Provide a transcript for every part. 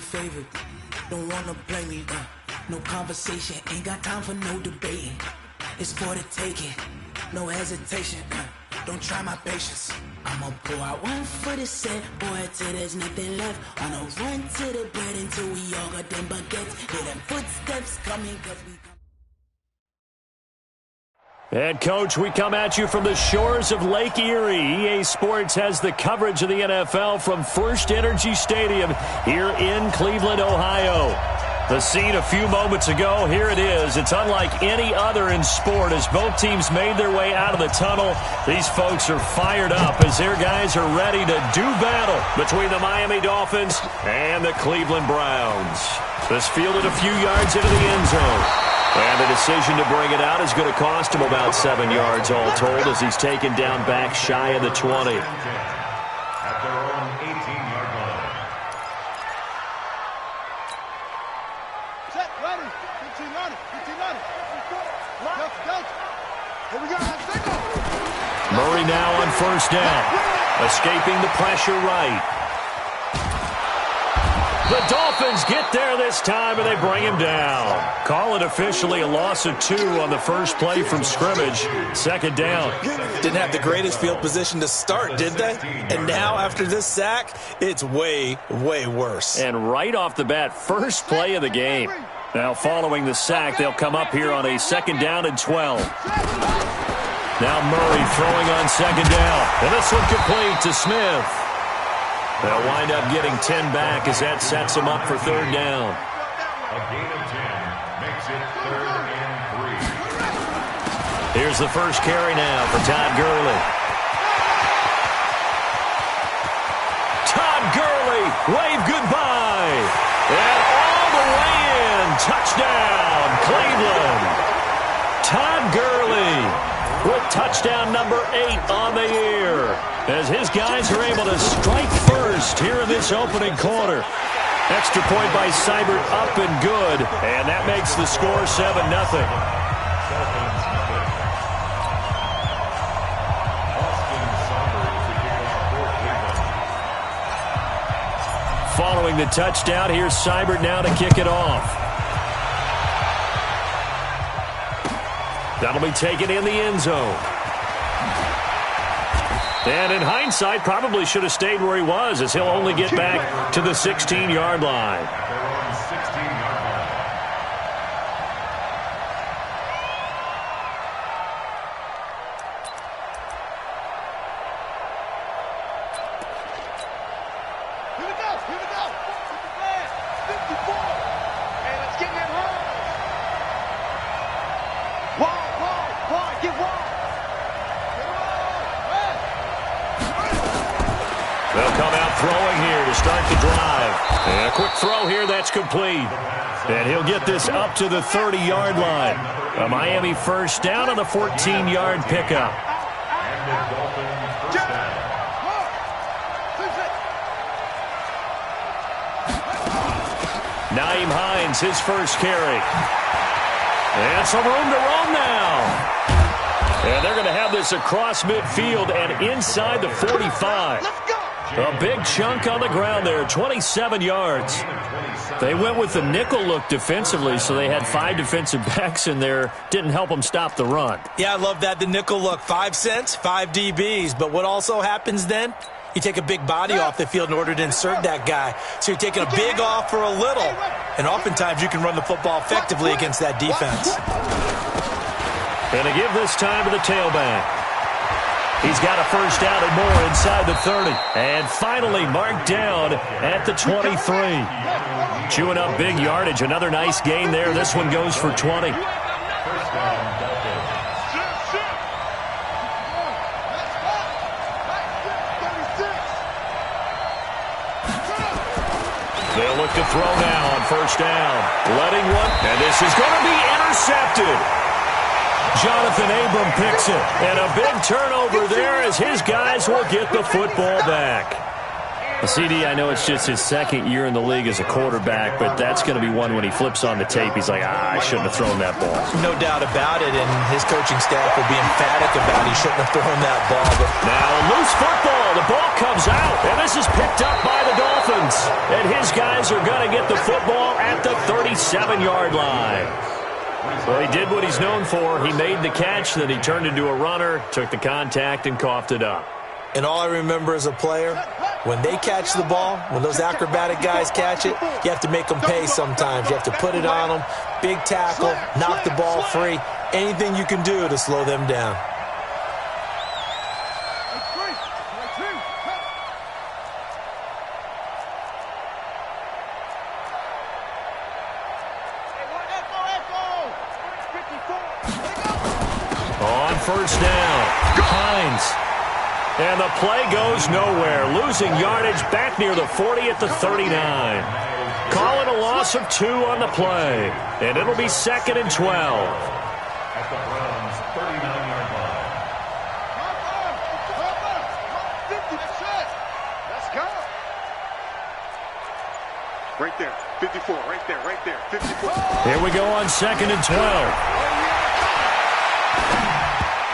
family favorite. Don't wanna play me, no conversation, ain't got time for no debating. It's for the taking, no hesitation, don't try my patience. I'ma pour out one for the set, boy, till there's nothing left. On a run to the bread until we all got them baguettes. Hear them footsteps coming, cause we come. And, Coach, we come at you from the shores of Lake Erie. EA Sports has the coverage of the NFL from First Energy Stadium here in Cleveland, Ohio. The scene a few moments ago, here it is. It's unlike any other in sport as both teams made their way out of the tunnel. These folks are fired up as their guys are ready to do battle between the Miami Dolphins and the Cleveland Browns. This fielded a few yards into the end zone. And the decision to bring it out is going to cost him about 7 yards all told as he's taken down back shy of the 20. At their own 18-yard line. Set, ready. 15 on it. 15 on it. Here we go. Let's go. Murray now on first down. Escaping the pressure right. The Dolphins get there this time, and they bring him down. Call it officially a loss of 2 on the first play from scrimmage. Second down. Didn't have the greatest field position to start, did they? And now, after this sack, it's way, way worse. And right off the bat, first play of the game. Now, following the sack, they'll come up here on a second down and 12. Now Murray throwing on second down. And this one complete to Smith. They'll wind up getting 10 back as that sets them up for third down. A gain of 10 makes it 3rd and 3. Here's the first carry now for Todd Gurley. Todd Gurley, wave goodbye. And all the way in, touchdown, Cleveland. Todd Gurley with touchdown number 8 on the year, as his guys are able to strike first here in this opening quarter. Extra point by Seibert up and good, and that makes the score 7-0. Following the touchdown, here's Seibert now to kick it off. That'll be taken in the end zone. And in hindsight, probably should have stayed where he was, as he'll only get back to the 16-yard line. That's complete. And he'll get this up to the 30-yard line. A Miami first down on a 14-yard pickup. Nyheim Hines, his first carry. And some room to roam now. And they're going to have this across midfield and inside the 45. A big chunk on the ground there, 27 yards. They went with the nickel look defensively, so they had 5 defensive backs in there. Didn't help them stop the run. Yeah, I love that, the nickel look. 5 cents, 5 DBs. But what also happens then? You take a big body off the field in order to insert that guy. So you're taking a big off for a little. And oftentimes you can run the football effectively against that defense. And to give this time to the tailback. He's got a first down and more inside the 30. And finally marked down at the 23. Chewing up big yardage. Another nice gain there. This one goes for 20. They'll look to throw now on first down. Letting one. And this is going to be intercepted. Jonathan Abram picks it. And a big turnover there as his guys will get the football back. CD, I know it's just his second year in the league as a quarterback, but that's going to be one when he flips on the tape. He's like, I shouldn't have thrown that ball. No doubt about it, and his coaching staff will be emphatic about he shouldn't have thrown that ball. But now a loose football. The ball comes out, and this is picked up by the Dolphins. And his guys are going to get the football at the 37-yard line. Well, he did what he's known for. He made the catch, then he turned into a runner, took the contact, and coughed it up. And all I remember as a player, when they catch the ball, when those acrobatic guys catch it, you have to make them pay sometimes. You have to put it on them, big tackle, knock the ball free, anything you can do to slow them down. On first down, Hines. And the play goes nowhere. Losing yardage back near the 40 at the 39. Call it a loss of 2 on the play. And it'll be 2nd and 12. At the Browns' 39-yard line. Let's go. Right there. 54. Right there. Right there. 54. Here we go on 2nd and 12.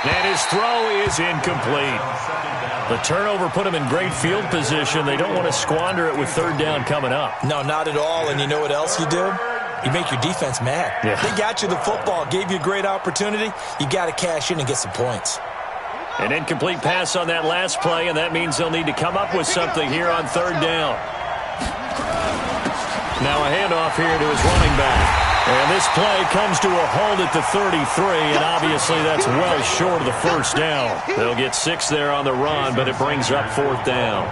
And his throw is incomplete. The turnover put him in great field position. They don't want to squander it with 3rd down coming up. No, not at all. And you know what else you do? You make your defense mad. Yeah. They got you the football, gave you a great opportunity. You got to cash in and get some points. An incomplete pass on that last play, and that means they'll need to come up with something here on 3rd down. Now a handoff here to his running back. And this play comes to a halt at the 33, and obviously that's well short of the 1st down. They'll get 6 there on the run, but it brings up 4th down.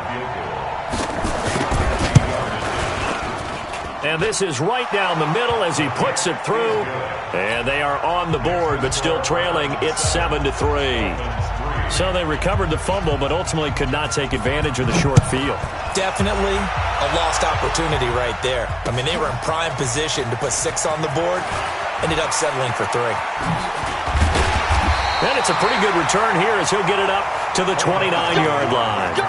And this is right down the middle as he puts it through. And they are on the board, but still trailing. It's 7-3. So they recovered the fumble, but ultimately could not take advantage of the short field. Definitely a lost opportunity right there. I mean, they were in prime position to put 6 on the board. Ended up settling for 3. And it's a pretty good return here as he'll get it up to the 29-yard line. The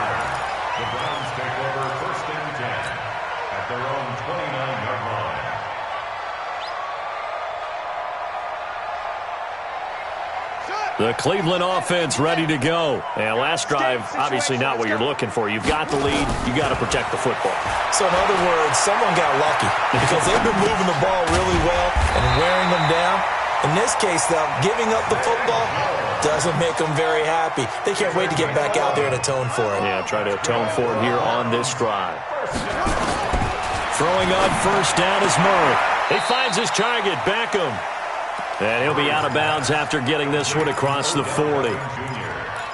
Browns take over 1st and 10 at their own 29-yard line. The Cleveland offense ready to go. And last drive, obviously not what you're looking for. You've got the lead. You got to protect the football. So in other words, someone got lucky because they've been moving the ball really well and wearing them down. In this case, though, giving up the football doesn't make them very happy. They can't wait to get back out there and atone for it. Yeah, try to atone for it here on this drive. Throwing on 1st down is Murray. He finds his target, Beckham. And he'll be out of bounds after getting this one across the 40.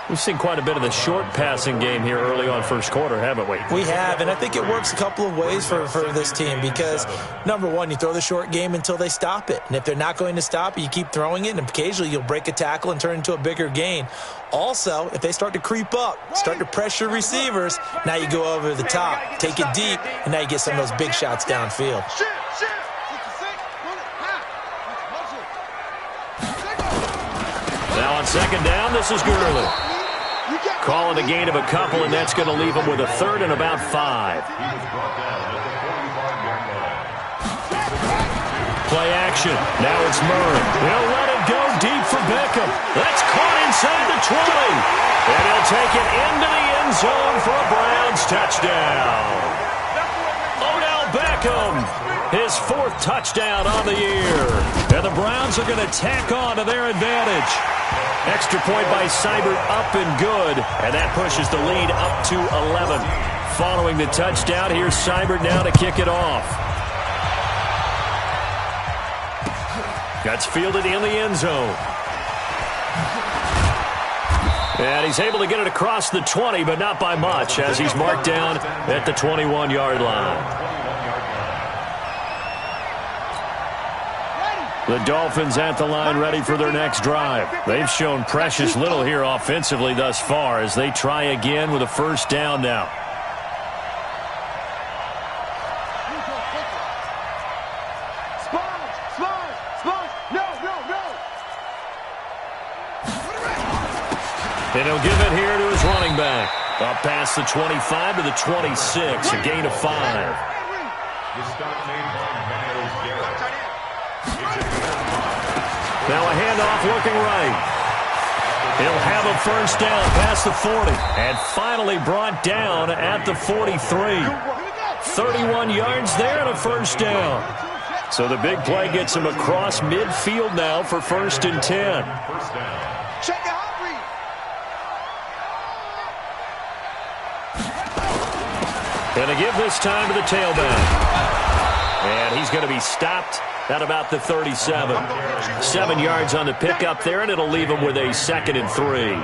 We've seen quite a bit of the short passing game here early on 1st quarter, haven't we? We have, and I think it works a couple of ways for this team because, number one, you throw the short game until they stop it. And if they're not going to stop it, you keep throwing it, and occasionally you'll break a tackle and turn into a bigger gain. Also, if they start to creep up, start to pressure receivers, now you go over the top, take it deep, and now you get some of those big shots downfield. Now on 2nd down, this is Gurley. Calling a gain of a couple, and that's going to leave him with a 3rd and about 5. Play action. Now it's Murray. He'll let it go deep for Beckham. That's caught inside the 20. And he'll take it into the end zone for a Browns touchdown. Odell Beckham, his 4th touchdown on the year. And the Browns are going to tack on to their advantage. Extra point by Seibert up and good. And that pushes the lead up to 11. Following the touchdown, here's Seibert now to kick it off. That's fielded in the end zone. And he's able to get it across the 20, but not by much, as he's marked down at the 21-yard line. The Dolphins at the line ready for their next drive. They've shown precious little here offensively thus far as they try again with a 1st down now. And he'll give it here to his running back. Up past the 25 to the 26, a gain of 5. The stop made by Myles Garrett. Now a handoff looking right. He'll have a first down past the 40. And finally brought down at the 43. 31 yards there and a first down. So the big play gets him across midfield now for 1st and 10. First down. Check it out, Reed. Gonna give this time to the tailback. And he's going to be stopped at about the 37. 7 yards on the pickup there, and it'll leave him with a 2nd and 3.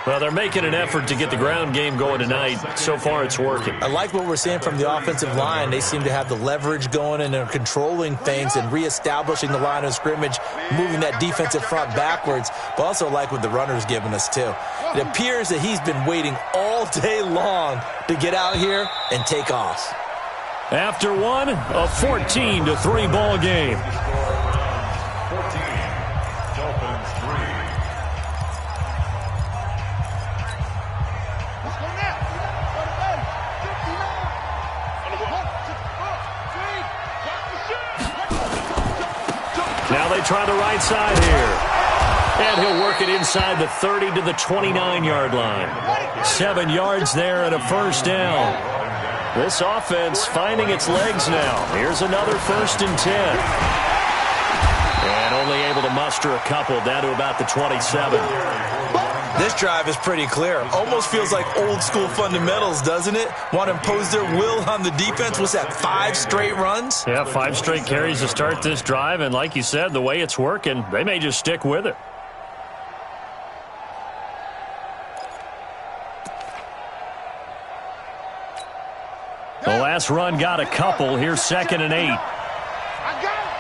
Well, they're making an effort to get the ground game going tonight. So far, it's working. I like what we're seeing from the offensive line. They seem to have the leverage going, and they're controlling things and reestablishing the line of scrimmage, moving that defensive front backwards. But also like what the runner's giving us, too. It appears that he's been waiting all day long to get out here and take off. After one, a 14-3 ball game. 14. Dolphins 3. Let's go now. Go to bed. 59. Now they try the right side here. And he'll work it inside the 30 to the 29-yard line. 7 yards there and a first down. This offense finding its legs now. Here's another 1st and 10. And only able to muster a couple down to about the 27. This drive is pretty clear. Almost feels like old school fundamentals, doesn't it? Want to impose their will on the defense. What's that, 5 straight runs? Yeah, 5 straight carries to start this drive. And like you said, the way it's working, they may just stick with it. The last run got a couple. Here's 2nd and 8. I got it.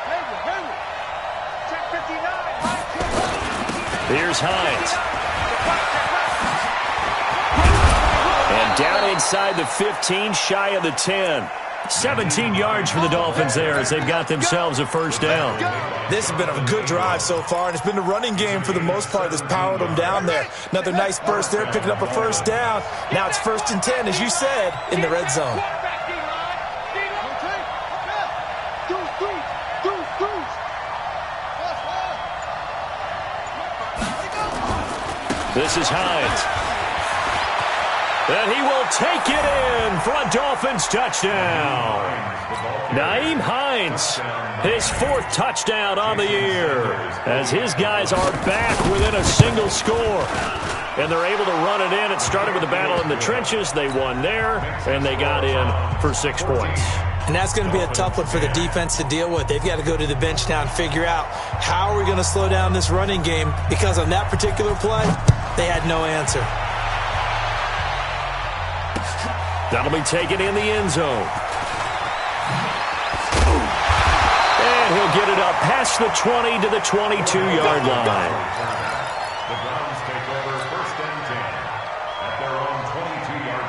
Hayward. Check 59. Here's Hines. And down inside the 15, shy of the 10. 17 yards for the Dolphins there as they've got themselves a first down. This has been a good drive so far, and it's been the running game for the most part that's powered them down there. Another nice burst there, picking up a first down. Now it's 1st and 10, as you said, in the red zone. This is Hines. And he will take it in for a Dolphins touchdown. Nyheim Hines, his 4th touchdown on the year, as his guys are back within a single score. And they're able to run it in. It started with a battle in the trenches. They won there, and they got in for 6 points. And that's going to be a tough one for the defense to deal with. They've got to go to the bench now and figure out how are we going to slow down this running game, because on that particular play, they had no answer. That'll be taken in the end zone. And he'll get it up past the 20 to the 22-yard line. The Browns take over 1st and 10 at their own 22-yard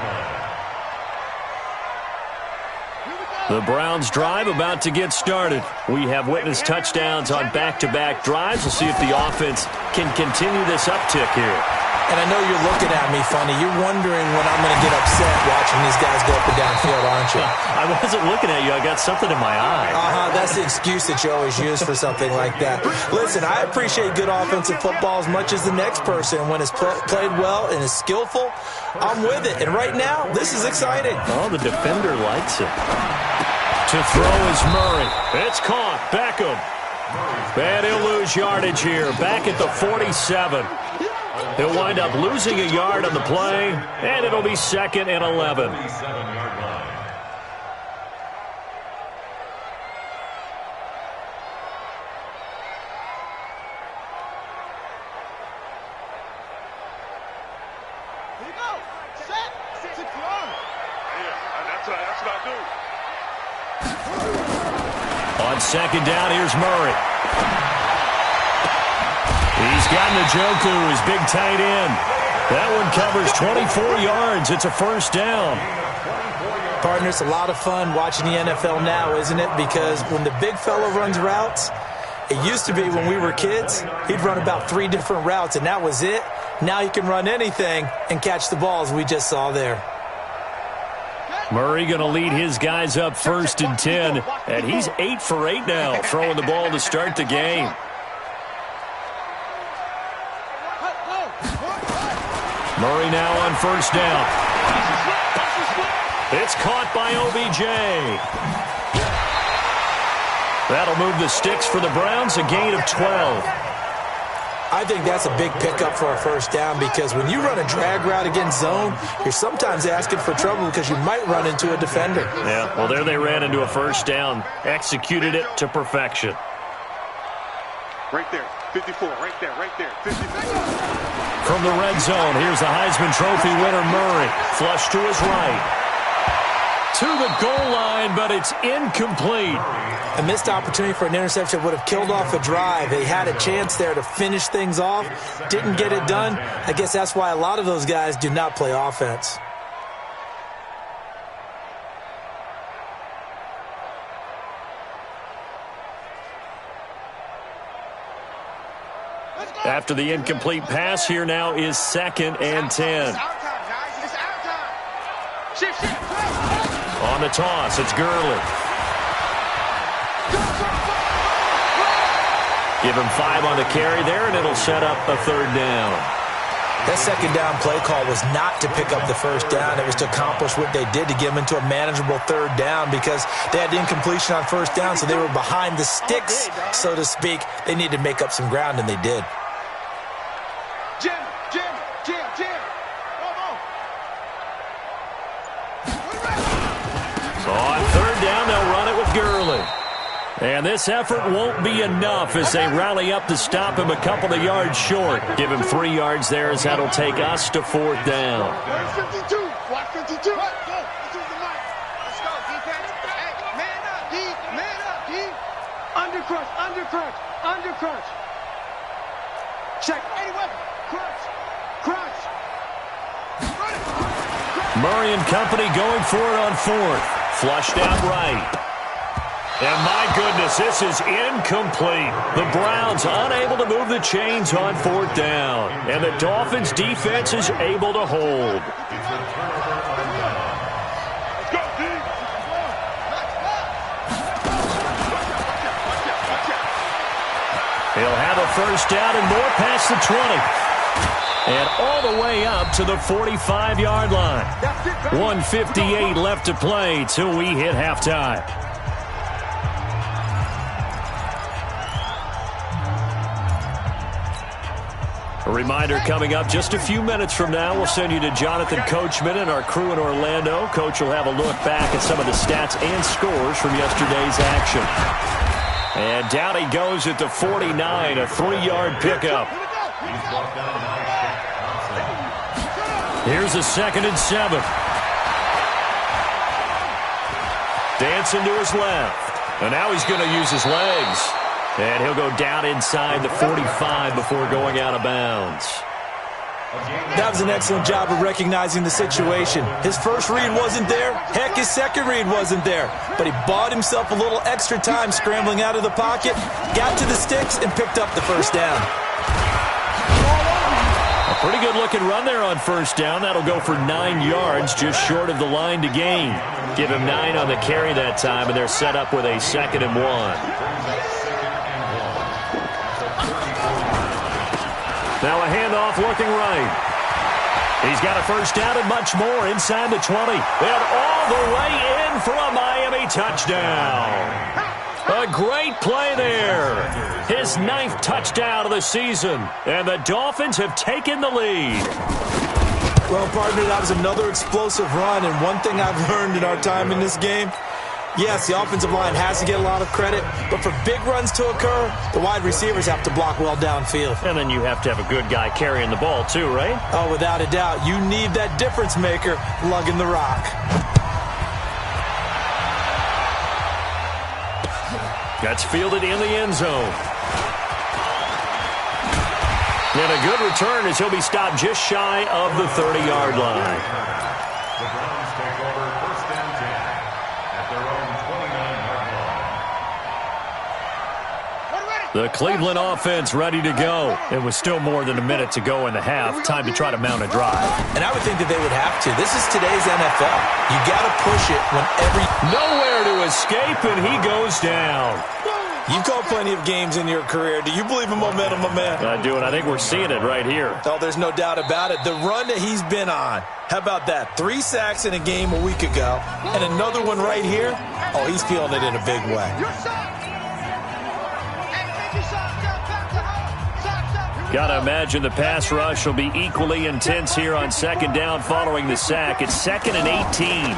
line. The Browns drive about to get started. We have witnessed touchdowns on back-to-back drives. We'll see if the offense can continue this uptick here. And I know you're looking at me funny. You're wondering when I'm going to get upset watching these guys go up and down field, aren't you? I wasn't looking at you. I got something in my eye. That's the excuse that you always use for something like that. Listen, I appreciate good offensive football as much as the next person. When it's played well and is skillful, I'm with it. And right now, this is exciting. Oh, the defender likes it. To throw is Murray. It's caught. Beckham. And he'll lose yardage here. Back at the 47. He'll wind up losing a yard on the play, and it'll be 2nd and 11. 37-yard line. Here you go. Set. Secure. Yeah, that's what I do. On 2nd down, here's Murray. He's got Njoku, his big tight end. That one covers 24 yards. It's a first down. Partner, it's a lot of fun watching the NFL now, isn't it? Because when the big fella runs routes, it used to be when we were kids, he'd run about 3 different routes, and that was it. Now he can run anything and catch the ball, as we just saw there. Murray going to lead his guys up 1st and 10, and he's 8 for 8 now, throwing the ball to start the game. Murray now on 1st down. It's caught by OBJ. That'll move the sticks for the Browns, a gain of 12. I think that's a big pickup for a 1st down, because when you run a drag route against zone, you're sometimes asking for trouble because you might run into a defender. Yeah, well, there they ran into a 1st down. Executed it to perfection. Right there, 54, right there, 54. From the red zone, here's the Heisman Trophy winner, Murray. Flush to his right. To the goal line, but it's incomplete. A missed opportunity for an interception would have killed off a drive. They had a chance there to finish things off. Didn't get it done. I guess that's why a lot of those guys do not play offense. After the incomplete pass, here now is 2nd and 10. On the toss, it's Gurley. Give him 5 on the carry there, and it'll set up a 3rd down. That 2nd down play call was not to pick up the 1st down. It was to accomplish what they did, to get them into a manageable 3rd down, because they had incompletion on 1st down, so they were behind the sticks, so to speak. They needed to make up some ground, and they did. Jim. So on 3rd down, they'll run it with Gurley. And this effort won't be enough as they rally up to stop him a couple of yards short. Give him 3 yards there, as that'll take us to 4th down. 52. Watch 52. Go. This is the mic. Let's go, defense. Hey, man up, D. Man up, D. Under crunch. Check. Any weapon. Crunch. Murray and company going for it on 4th. Flushed out right. And my goodness, this is incomplete. The Browns unable to move the chains on 4th down. And the Dolphins' defense is able to hold. Let's go, D. He'll have a 1st down and more past the 20. And all the way up to the 45-yard line. 1:58 left to play till we hit halftime. A reminder coming up just a few minutes from now. We'll send you to Jonathan Coachman and our crew in Orlando. Coach will have a look back at some of the stats and scores from yesterday's action. And down he goes at the 49, a 3-yard pickup. Here's a 2nd and 7. Dancing to his left. And now he's going to use his legs. And he'll go down inside the 45 before going out of bounds. That was an excellent job of recognizing the situation. His first read wasn't there. Heck, his second read wasn't there. But he bought himself a little extra time scrambling out of the pocket, got to the sticks, and picked up the 1st down. A pretty good-looking run there on 1st down. That'll go for 9 yards, just short of the line to gain. Give him 9 on the carry that time, and they're set up with a 2nd and 1. Now a handoff looking right. He's got a 1st down and much more inside the 20. And all the way in for a Miami touchdown. A great play there. His 9th touchdown of the season. And the Dolphins have taken the lead. Well, partner, that was another explosive run. And one thing I've learned in our time in this game, yes, the offensive line has to get a lot of credit, but for big runs to occur, the wide receivers have to block well downfield. And then you have to have a good guy carrying the ball too, right? Oh, without a doubt. You need that difference maker lugging the rock. That's fielded in the end zone. And a good return as he'll be stopped just shy of the 30-yard line. The Browns take over 1st and 10 at their own 29-yard line. The Cleveland offense ready to go. It was still more than a minute to go in the half. Time to try to mount a drive. And I would think that they would have to. This is today's NFL. You got to push it when Nowhere to escape, and he goes down. You've called plenty of games in your career. Do you believe in momentum, my man? I do, and I think we're seeing it right here. Oh, there's no doubt about it. The run that he's been on. How about that? 3 sacks in a game a week ago, and another one right here. Oh, he's feeling it in a big way. Got to imagine the pass rush will be equally intense here on second down following the sack. It's 2nd and 18.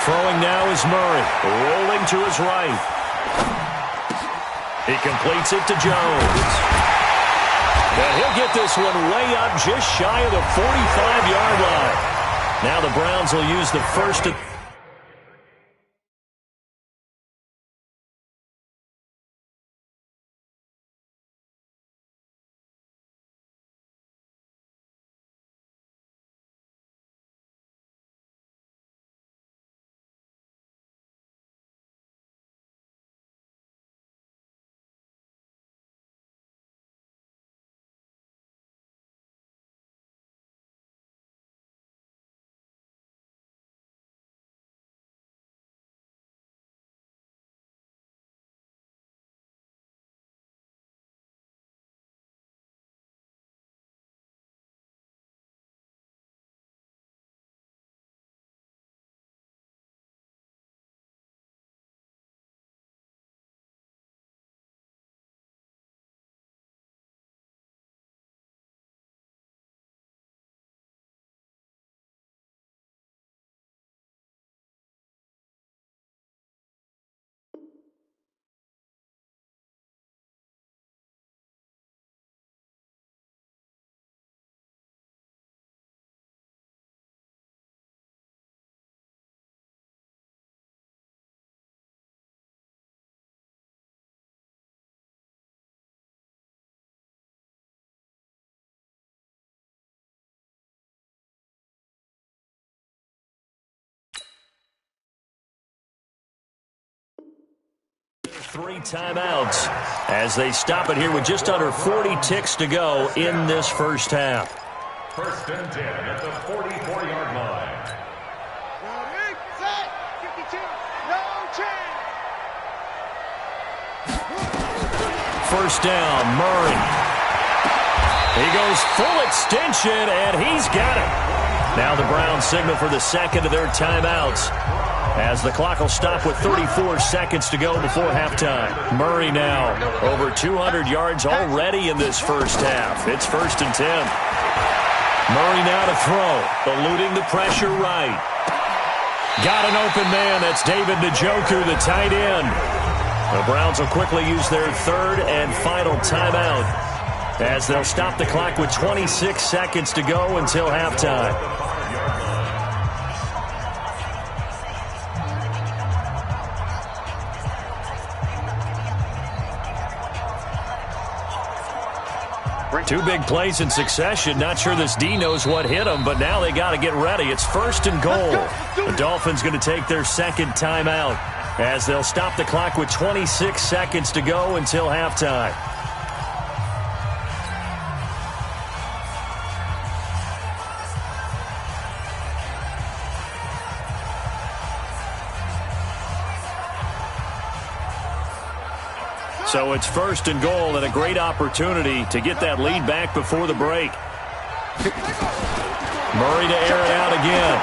Throwing now is Murray. Rolling to his right. He completes it to Jones. And he'll get this one way up just shy of the 45-yard line. Now the Browns will use the first and three timeouts as they stop it here with just under 40 ticks to go in this first half. 1st and 10 at the 44-yard line. Set. 52. No change. First down, Murray. He goes full extension, and he's got it. Now the Browns signal for the second of their timeouts, as the clock will stop with 34 seconds to go before halftime. Murray now over 200 yards already in this first half. It's 1st and 10. Murray now to throw, eluding the pressure right. Got an open man. That's David Njoku, the tight end. The Browns will quickly use their 3rd and final timeout, as they'll stop the clock with 26 seconds to go until halftime. Two big plays in succession. Not sure this D knows what hit him, but now they got to get ready. It's 1st and goal. The Dolphins going to take their 2nd timeout, as they'll stop the clock with 26 seconds to go until halftime. So it's 1st and goal, and a great opportunity to get that lead back before the break. Murray to air it out again.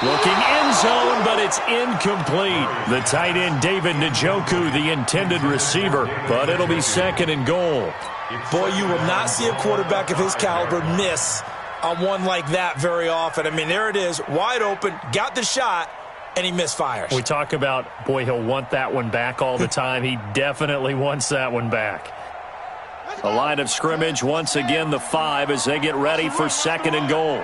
Looking end zone, but it's incomplete. The tight end, David Njoku, the intended receiver, but it'll be 2nd and goal. Boy, you will not see a quarterback of his caliber miss on one like that very often. I mean, there it is, wide open, got the shot, and he misfires. We talk about, boy, he'll want that one back all the time. He definitely wants that one back. The line of scrimmage, once again, the 5 as they get ready for 2nd and goal.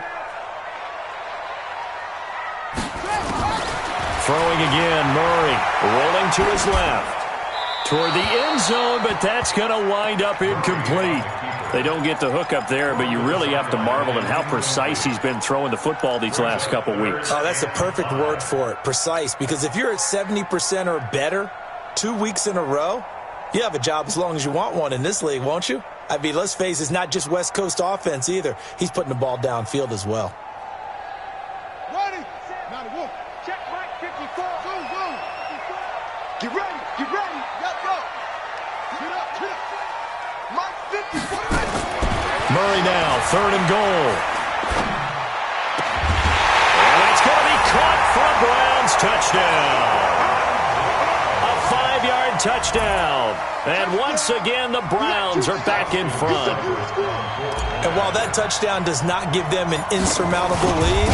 Throwing again, Murray, rolling to his left. Toward the end zone, but that's going to wind up incomplete. They don't get the hook up there, but you really have to marvel at how precise he's been throwing the football these last couple weeks. Oh, that's the perfect word for it, precise, because if you're at 70% or better, 2 weeks in a row? You have a job as long as you want one in this league, won't you? I mean, let's face it, it's not just West Coast offense either. He's putting the ball downfield as well. Ready? Now the wolf. Check Mike 54. Boom, boom. Get ready. Get ready. Let's go. Get up. Get up. Mike 54. Murray now, 3rd and goal. And that's going to be caught for a Browns touchdown. A 5-yard touchdown. And once again, the Browns are back in front. And while that touchdown does not give them an insurmountable lead,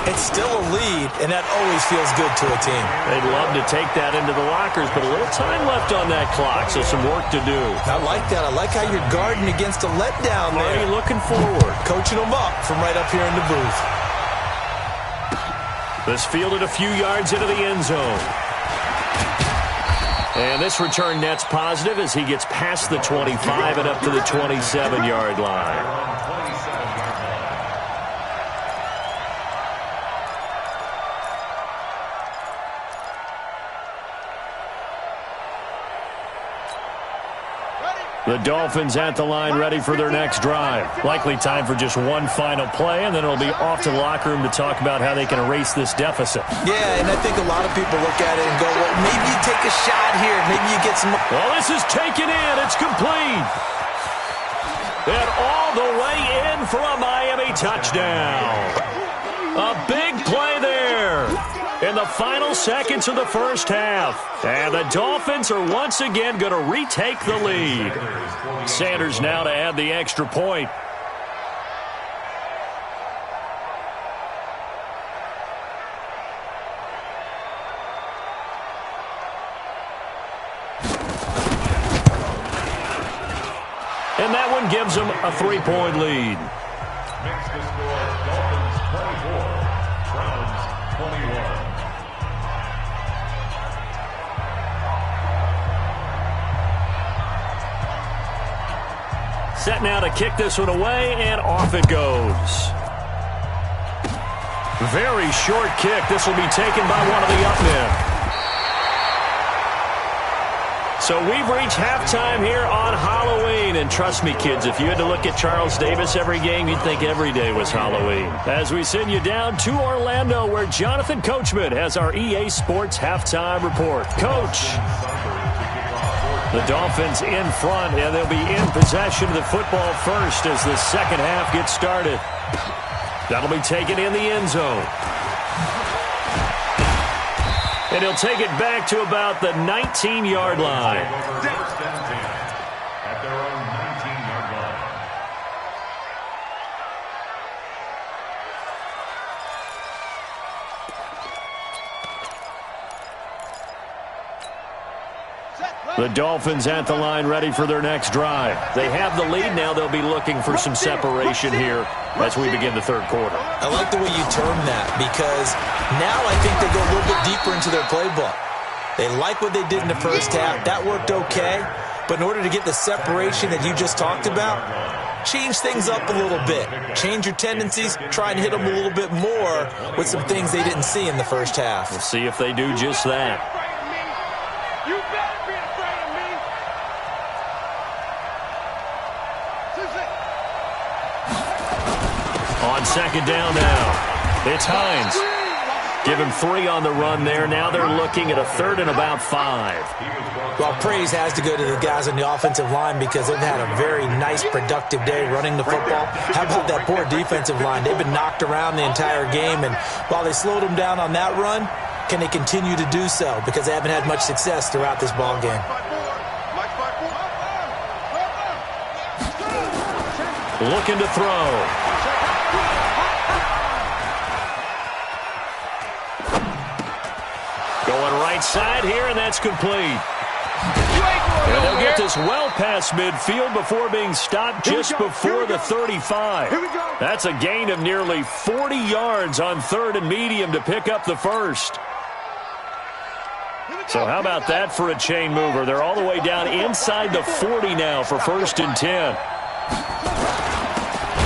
it's still a lead, and that always feels good to a team. They'd love to take that into the lockers, but a little time left on that clock, so some work to do. I like that. I like how you're guarding against a letdown there. Already looking forward. Coaching them up from right up here in the booth. This fielded a few yards into the end zone. And this return net's positive as he gets past the 25 and up to the 27-yard line. The Dolphins at the line ready for their next drive. Likely time for just one final play, and then it'll be off to the locker room to talk about how they can erase this deficit. Yeah, and I think a lot of people look at it and go, well, maybe you take a shot here. Maybe you get some... Well, this is taken in. It's complete. And all the way in for a Miami touchdown. A big play there in the final seconds of the first half. And the Dolphins are once again going to retake the lead. Sanders now to add the extra point. And that one gives them a 3-point lead. Makes the score Dolphins 24, Browns 21. Set now to kick this one away, and off it goes. Very short kick. This will be taken by one of the up men. So we've reached halftime here on Halloween. And trust me, kids, if you had to look at Charles Davis every game, you'd think every day was Halloween. As we send you down to Orlando, where Jonathan Coachman has our EA Sports halftime report. Coach. The Dolphins in front, and they'll be in possession of the football first as the second half gets started. That'll be taken in the end zone. And he'll take it back to about the 19-yard line. First and 10 at their own 19-yard line. The Dolphins at the line ready for their next drive. They have the lead now. They'll be looking for some separation here as we begin the third quarter. I like the way you term that because now I think they go a little bit deeper into their playbook. They like what they did in the first half. That worked okay. But in order to get the separation that you just talked about, change things up a little bit. Change your tendencies. Try and hit them a little bit more with some things they didn't see in the first half. We'll see if they do just that. You better be afraid of me. On second down now, it's Hines. Give him 3 on the run there. Now they're looking at a 3rd and about 5. Well, praise has to go to the guys on the offensive line because they've had a very nice, productive day running the football. How about that poor defensive line? They've been knocked around the entire game, and while they slowed them down on that run, can they continue to do so? Because they haven't had much success throughout this ball game. Looking to throw. Going right side here, and that's complete. And they'll get this well past midfield before being stopped just before the 35. That's a gain of nearly 40 yards on 3rd and medium to pick up the first. So how about that for a chain mover? They're all the way down inside the 40 now for 1st and 10.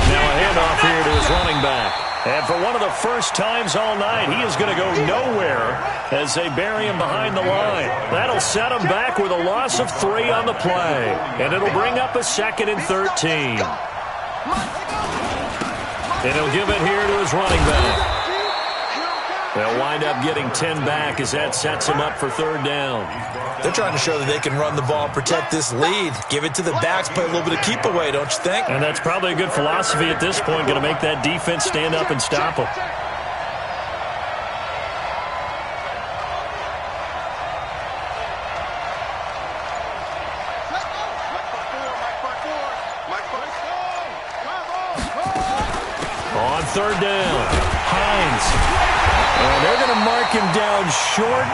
Now a handoff here to his running back. And for one of the first times all night, he is going to go nowhere as they bury him behind the line. That'll set him back with a loss of 3 on the play. And it'll bring up a 2nd and 13. And he'll give it here to his running back. They'll wind up getting 10 back as that sets him up for 3rd down. They're trying to show that they can run the ball and protect this lead. Give it to the backs, play a little bit of keep away, don't you think? And that's probably a good philosophy at this point, going to make that defense stand up and stop them. On 3rd down, Hines. And they're going to mark him down short,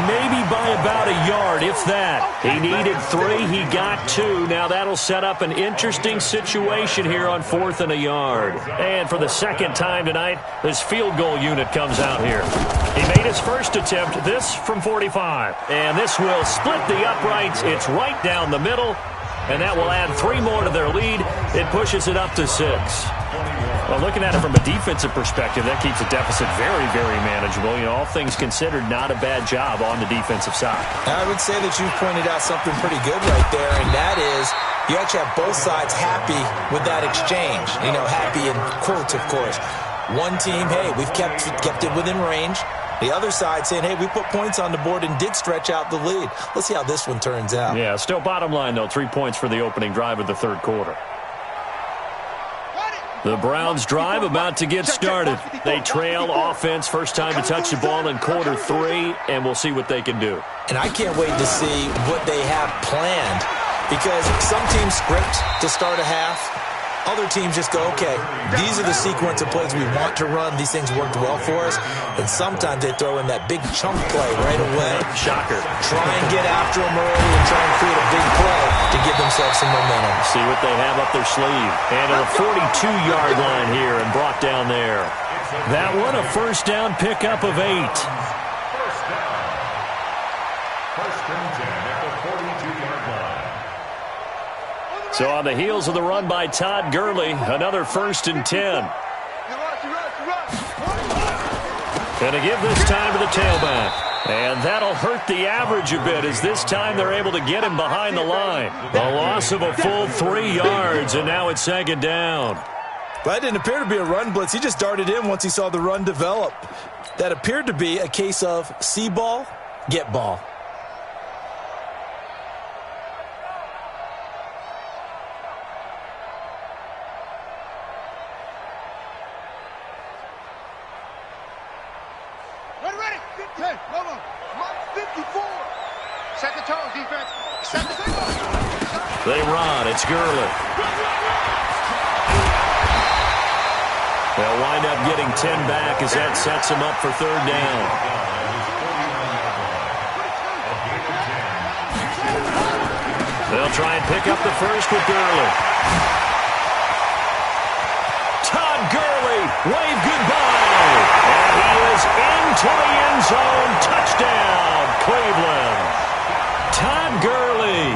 maybe by about a yard, if that. He needed 3, he got 2. Now that'll set up an interesting situation here on 4th and a yard. And for the 2nd time tonight, this field goal unit comes out here. He made his first attempt, this from 45. And this will split the uprights. It's right down the middle. And that will add 3 more to their lead. It pushes it up to 6. Well, looking at it from a defensive perspective, that keeps the deficit very, very manageable. You know, all things considered, not a bad job on the defensive side. I would say that you've pointed out something pretty good right there, and that is you actually have both sides happy with that exchange. You know, happy in quotes, of course. One team, hey, we've kept it within range. The other side saying, hey, we put points on the board and did stretch out the lead. Let's see how this one turns out. Yeah, still bottom line, though, 3 points for the opening drive of the 3rd quarter. The Browns drive about to get started. They trail offense, first time to touch the ball in quarter 3, and we'll see what they can do. And I can't wait to see what they have planned, because some teams script to start a half. Other teams just go, okay, these are the sequence of plays we want to run. These things worked well for us. And sometimes they throw in that big chunk play right away. Shocker. Try and get after them early and try and create a big play to give themselves some momentum. See what they have up their sleeve. And at a 42-yard line here and brought down there. That one a first down pickup of 8. First down. 1st and 10 at the 42-yard line. So on the heels of the run by Todd Gurley, another 1st and 10. Going to give this time to the tailback. And that'll hurt the average a bit as this time they're able to get him behind the line. A loss of a full 3 yards, and now it's 2nd down. Well, that didn't appear to be a run blitz. He just darted in once he saw the run develop. That appeared to be a case of see ball, get ball. They run. It's Gurley. They'll wind up getting 10 back as that sets them up for 3rd down. They'll try and pick up the first with Gurley. Todd Gurley, wave goodbye. And he is into the end zone. Touchdown, Cleveland. Todd Gurley,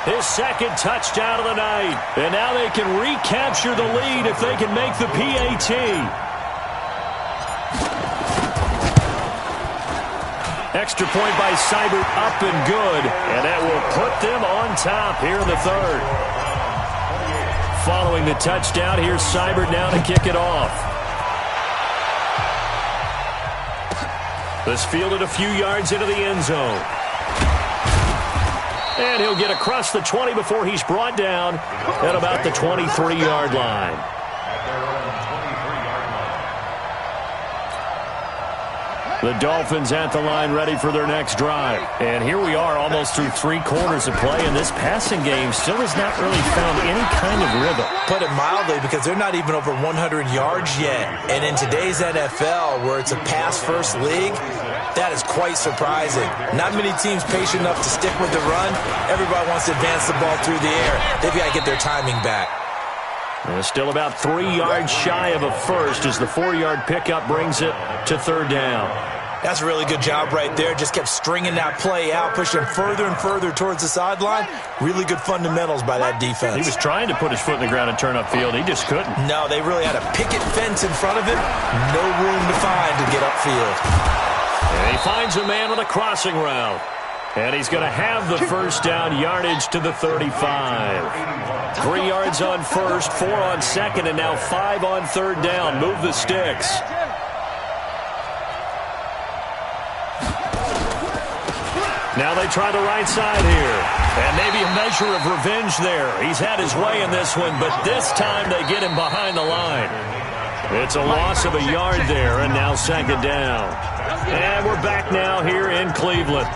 his 2nd touchdown of the night. And now they can recapture the lead if they can make the PAT. Extra point by Seibert, up and good. And that will put them on top here in the 3rd. Following the touchdown, here's Seibert now to kick it off. This fielded a few yards into the end zone. And he'll get across the 20 before he's brought down at about the 23-yard line. At their own 23-yard line. The Dolphins at the line ready for their next drive. And here we are almost through 3 quarters of play, and this passing game still has not really found any kind of rhythm. Put it mildly, because they're not even over 100 yards yet. And in today's NFL, where it's a pass-first league, that is quite surprising. Not many teams patient enough to stick with the run. Everybody wants to advance the ball through the air. They've got to get their timing back. And still about 3 yards shy of a first as the 4-yard pickup brings it to 3rd down. That's a really good job right there. Just kept stringing that play out, pushing further and further towards the sideline. Really good fundamentals by that defense. He was trying to put his foot in the ground and turn upfield. He just couldn't. No, they really had a picket fence in front of him. No room to find to get upfield. And he finds a man on a crossing route. And he's going to have the first down, yardage to the 35. 3 yards on first, 4 on second, and now 5 on third down. Move the sticks. Now they try the right side here. And maybe a measure of revenge there. He's had his way in this one, but this time they get him behind the line. It's a loss of a yard there, and now second down. And we're back now here in Cleveland.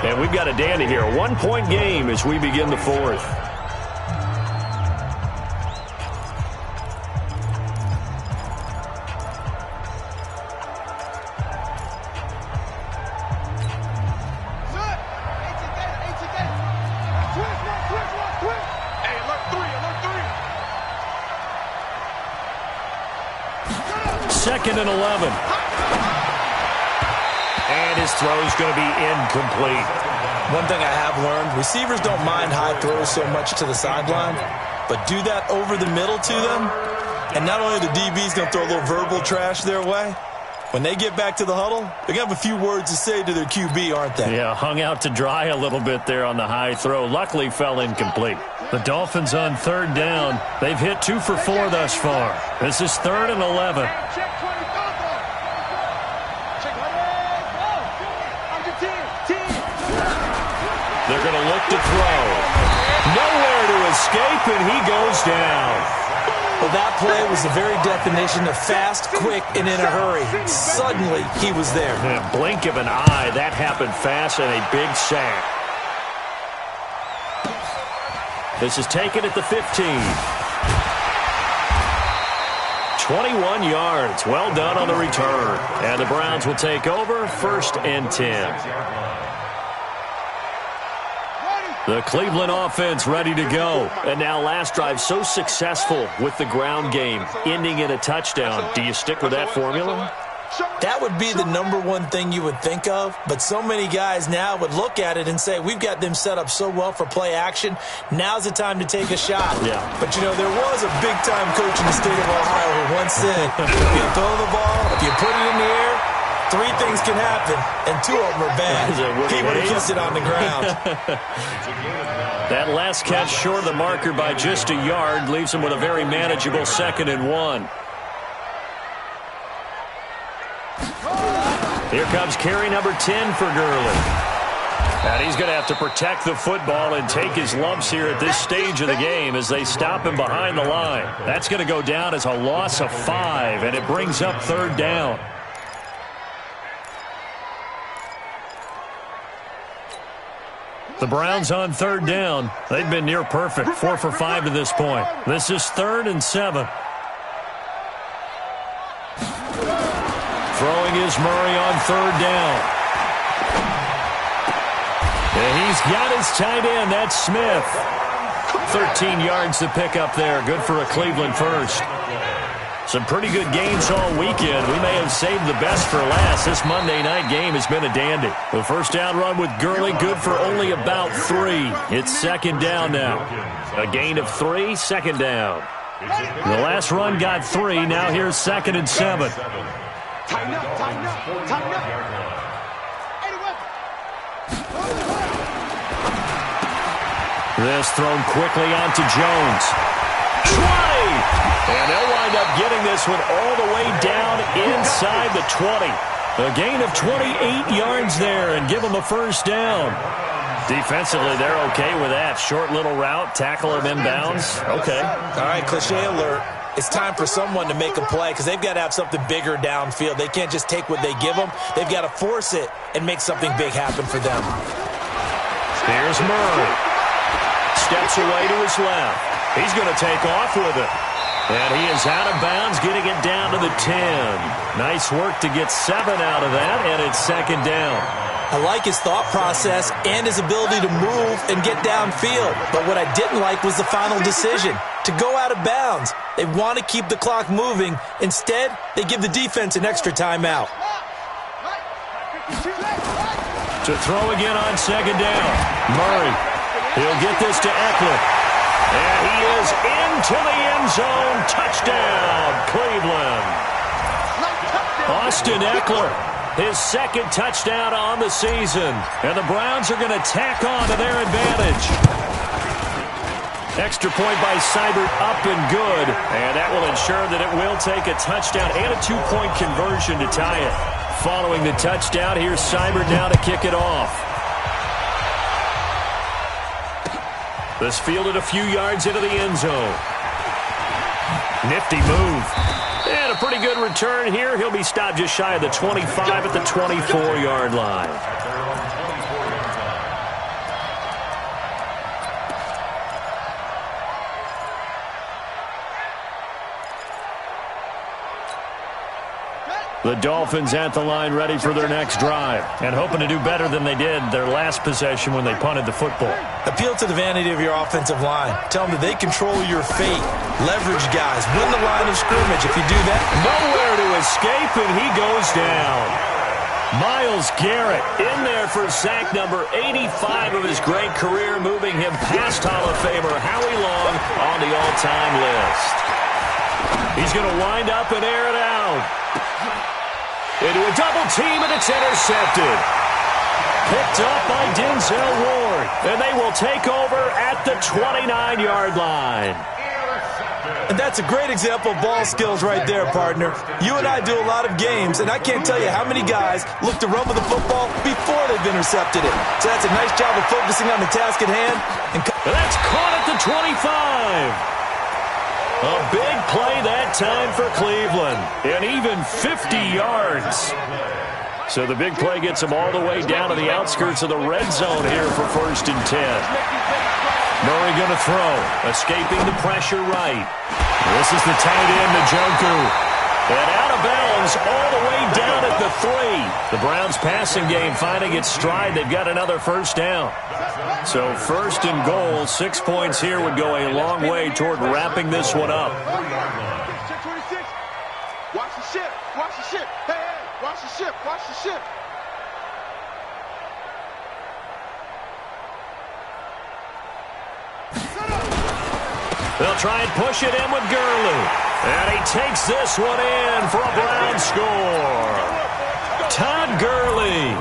And we've got a dandy here. 1-point game as we begin the fourth. Second and 11. And his throw is going to be incomplete. One thing I have learned, receivers don't mind high throws so much to the sideline, but do that over the middle to them, and not only the DB's going to throw a little verbal trash their way, when they get back to the huddle, they're going to have a few words to say to their QB, aren't they? Yeah, hung out to dry a little bit there on the high throw. Luckily fell incomplete. The Dolphins on third down. They've hit 2 for 4 thus far. This is 3rd and 11. They're going to look to throw. Nowhere to escape, and he goes down. Well, that play was the very definition of fast, quick, and in a hurry. Suddenly, he was there. In a blink of an eye, that happened fast, and a big sack. This is taken at the 15. 21 yards. Well done on the return. And the Browns will take over, 1st and 10. The Cleveland offense ready to go. And now last drive so successful with the ground game, ending in a touchdown. Do you stick with that formula? That would be the #1 thing you would think of, but so many guys now would look at it and say, we've got them set up so well for play action, now's the time to take a shot. Yeah. But, you know, there was a big-time coach in the state of Ohio who once said, if you throw the ball, if you put it in the air, 3 things can happen, and 2 of them are bad. He would have kissed it on the ground. That last catch short of the marker by just a yard leaves him with a very manageable 2nd and 1. Here comes carry number 10 for Gurley. And he's going to have to protect the football and take his lumps here at this stage of the game as they stop him behind the line. That's going to go down as a loss of 5, and it brings up 3rd down. The Browns on 3rd down. They've been near perfect, 4 for 5 to this point. This is 3rd and 7. Throwing is Murray on 3rd down. And he's got his tight end. That's Smith. 13 yards to pick up there. Good for a Cleveland first. Some pretty good games all weekend. We may have saved the best for last. This Monday night game has been a dandy. The first down run with Gurley, good for only about 3. It's 2nd down now. A gain of 3, 2nd down. The last run got 3. Now here's 2nd and 7. Tighten up, tighten up, tighten up. This thrown quickly onto Jones. 20! And they'll wind up getting this one all the way down inside the 20. A gain of 28 yards there and give them a first down. Defensively, they're okay with that. Short little route, tackle him inbounds. Okay. All right, cliche alert. It's time for someone to make a play because they've got to have something bigger downfield. They can't just take what they give them. They've got to force it and make something big happen for them. Here's Murray. Steps away to his left. He's going to take off with it. And he is out of bounds, getting it down to the 10. Nice work to get 7 out of that, and it's 2nd down. I like his thought process and his ability to move and get downfield. But what I didn't like was the final decision, to go out of bounds. They want to keep the clock moving. Instead, they give the defense an extra timeout. To throw again on 2nd down. Murray. He'll get this to Eckler. And he is into the end zone. Touchdown, Cleveland. Austin Eckler his second touchdown on the season. And the Browns are going to tack on to their advantage. Extra point by Seibert, up and good. And that will ensure that it will take a touchdown and a two-point conversion to tie it. Following the touchdown, here's Seibert now to kick it off. This fielded a few yards into the end zone. Nifty move. And a pretty good return here. He'll be stopped just shy of the 25 at the 24-yard line. The Dolphins at the line ready for their next drive and hoping to do better than they did their last possession when they punted the football. Appeal to the vanity of your offensive line. Tell them that they control your fate. Leverage guys. Win the line of scrimmage. If you do that, nowhere to escape, and he goes down. Myles Garrett in there for sack number 85 of his great career, moving him past Hall of Famer Howie Long on the all-time list. He's going to wind up and air it out. Into a double team, and it's intercepted. Picked up by Denzel Ward, and they will take over at the 29-yard line. And that's a great example of ball skills right there, partner. You and I do a lot of games, and I can't tell you how many guys look to run with the football before they've intercepted it. So that's a nice job of focusing on the task at hand. And that's caught at the 25. A big play that time for Cleveland, and even 50 yards. So the big play gets them all the way down to the outskirts of the red zone here for 1st and 10. Murray going to throw, escaping the pressure right. This is the tight end, Njoku. And out of bounds all the way down at the 3. The Browns passing game finding its stride. They've got another first down. So 1st and goal, 6 points here would go a long way toward wrapping this one up. Watch the ship. Watch the ship. Hey, hey, watch the ship. Watch the ship. They'll try and push it in with Gurley. And he takes this one in for a Brown score. Todd Gurley,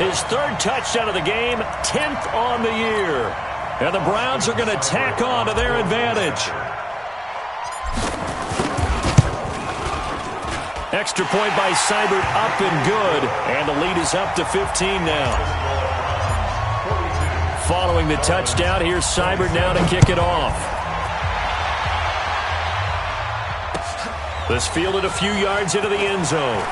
his 3rd touchdown of the game, 10th on the year. And the Browns are going to tack on to their advantage. Extra point by Seibert, up and good. And the lead is up to 15 now. Following the touchdown, here's Seibert now to kick it off. This fielded a few yards into the end zone.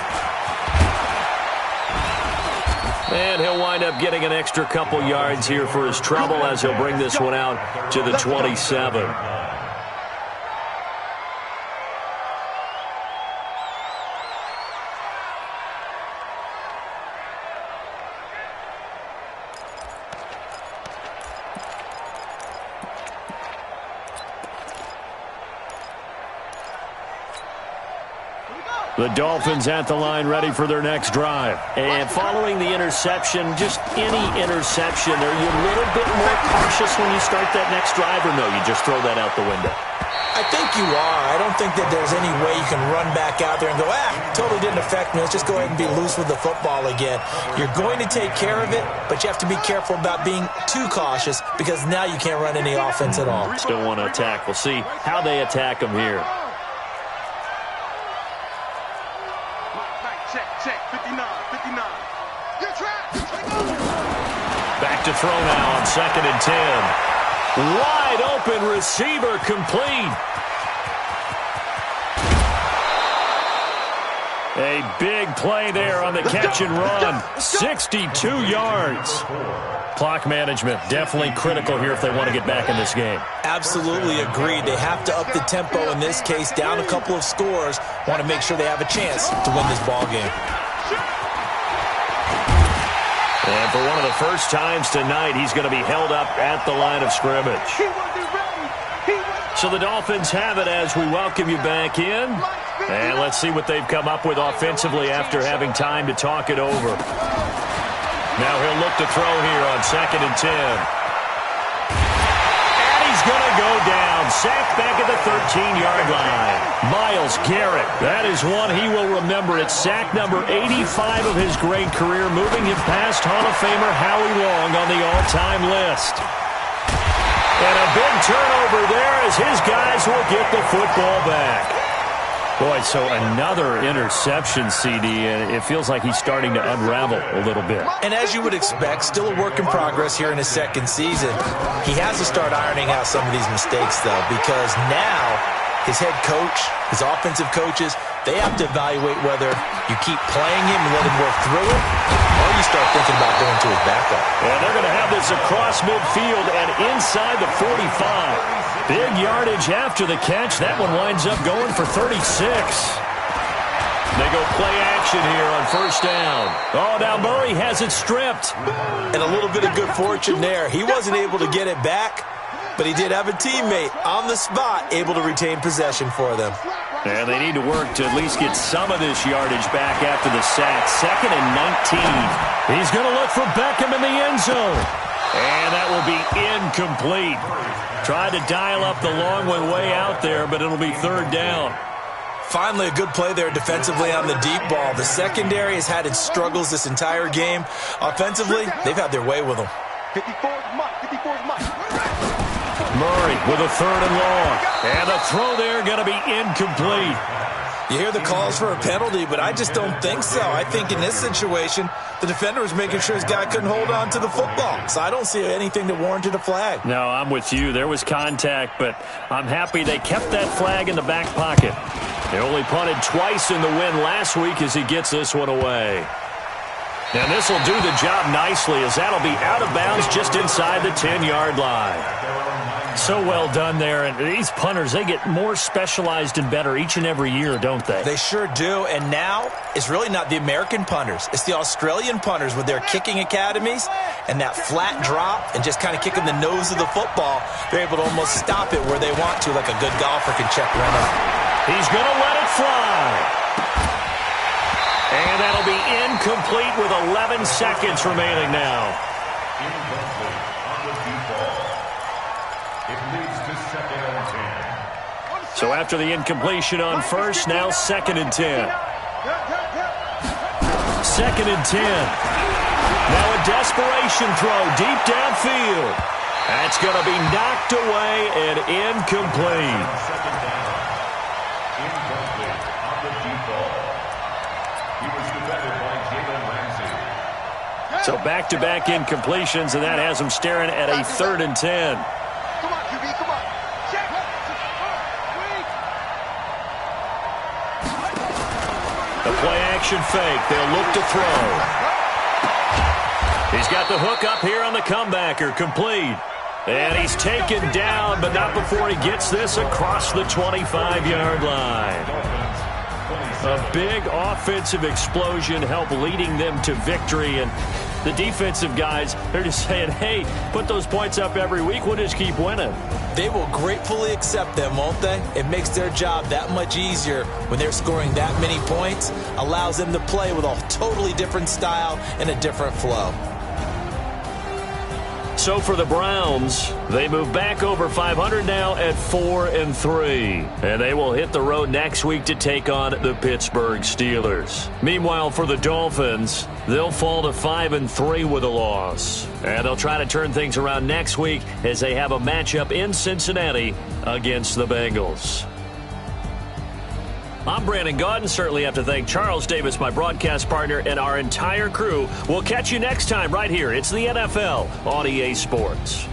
And he'll wind up getting an extra couple yards here for his trouble as he'll bring this one out to the 27. The Dolphins at the line ready for their next drive. And following the interception, just any interception, are you a little bit more cautious when you start that next drive, or no, you just throw that out the window? I think you are. I don't think that there's any way you can run back out there and go, totally didn't affect me. Let's just go ahead and be loose with the football again. You're going to take care of it, but you have to be careful about being too cautious because now you can't run any offense at all. Still want to attack. We'll see how they attack them here. Check, 59. Back to throw now on 2nd and 10. Wide open receiver complete. A big play there on the catch and run. 62 yards. Clock management definitely critical here if they want to get back in this game. Absolutely agreed. They have to up the tempo in this case, down a couple of scores. Want to make sure they have a chance to win this ball game. And for one of the first times tonight, he's going to be held up at the line of scrimmage. So the Dolphins have it as we welcome you back in. And let's see what they've come up with offensively after having time to talk it over. Now he'll look to throw here on 2nd and 10. And he's going to go down. Sacked back at the 13-yard line. Myles Garrett, that is one he will remember. It's sack number 85 of his great career, moving him past Hall of Famer Howie Long on the all-time list. And a big turnover there as his guys will get the football back. Boy, so another interception, CD, and it feels like he's starting to unravel a little bit. And as you would expect, still a work in progress here in his second season. He has to start ironing out some of these mistakes, though, because now his head coach, his offensive coaches, they have to evaluate whether you keep playing him and let him work through it, or you start thinking about going to his backup. And they're going to have this across midfield and inside the 45. Big yardage after the catch. That one winds up going for 36. They go play action here on first down. Oh, now Murray has it stripped. And a little bit of good fortune there. He wasn't able to get it back, but he did have a teammate on the spot able to retain possession for them. And they need to work to at least get some of this yardage back after the sack. 2nd and 19. He's going to look for Beckham in the end zone. And that will be incomplete. Tried to dial up the long way out there, but it'll be 3rd down. Finally, a good play there defensively on the deep ball. The secondary has had its struggles this entire game. Offensively, they've had their way with them. 54's Mike. Murray with a 3rd and long. And the throw there going to be incomplete. You hear the calls for a penalty, but I just don't think so. I think in this situation, the defender was making sure his guy couldn't hold on to the football. So I don't see anything that warranted a flag. No, I'm with you. There was contact, but I'm happy they kept that flag in the back pocket. They only punted twice in the win last week as he gets this one away. And this will do the job nicely as that'll be out of bounds just inside the 10-yard line. So well done there. And these punters, they get more specialized and better each and every year, don't they? They sure do. And now it's really not the American punters. It's the Australian punters with their kicking academies and that flat drop and just kind of kicking the nose of the football. They're able to almost stop it where they want to, like a good golfer can check one up. He's going to let it fly. And that'll be incomplete with 11 seconds remaining now. Incomplete on the deep ball. It leads to 2nd and 10. So after the incompletion on first, now 2nd and 10. 2nd and 10. Now a desperation throw deep downfield. That's going to be knocked away and incomplete. 2nd down. Incomplete on the deep ball. He was defended by Jalen Ramsey. So back-to-back incompletions, and that has them staring at a 3rd and 10. Come on, QB, come on. Check. The play-action fake. They'll look to throw. He's got the hook up here on the comebacker. Complete. And he's taken down, but not before he gets this across the 25-yard line. A big offensive explosion helped leading them to victory. And the defensive guys, they're just saying, hey, put those points up every week. We'll just keep winning. They will gratefully accept them, won't they? It makes their job that much easier when they're scoring that many points. Allows them to play with a totally different style and a different flow. So for the Browns, they move back over 500 now at 4-3. And they will hit the road next week to take on the Pittsburgh Steelers. Meanwhile, for the Dolphins, they'll fall to 5-3 with a loss. And they'll try to turn things around next week as they have a matchup in Cincinnati against the Bengals. I'm Brandon Gaudin. Certainly have to thank Charles Davis, my broadcast partner, and our entire crew. We'll catch you next time right here. It's the NFL on EA Sports.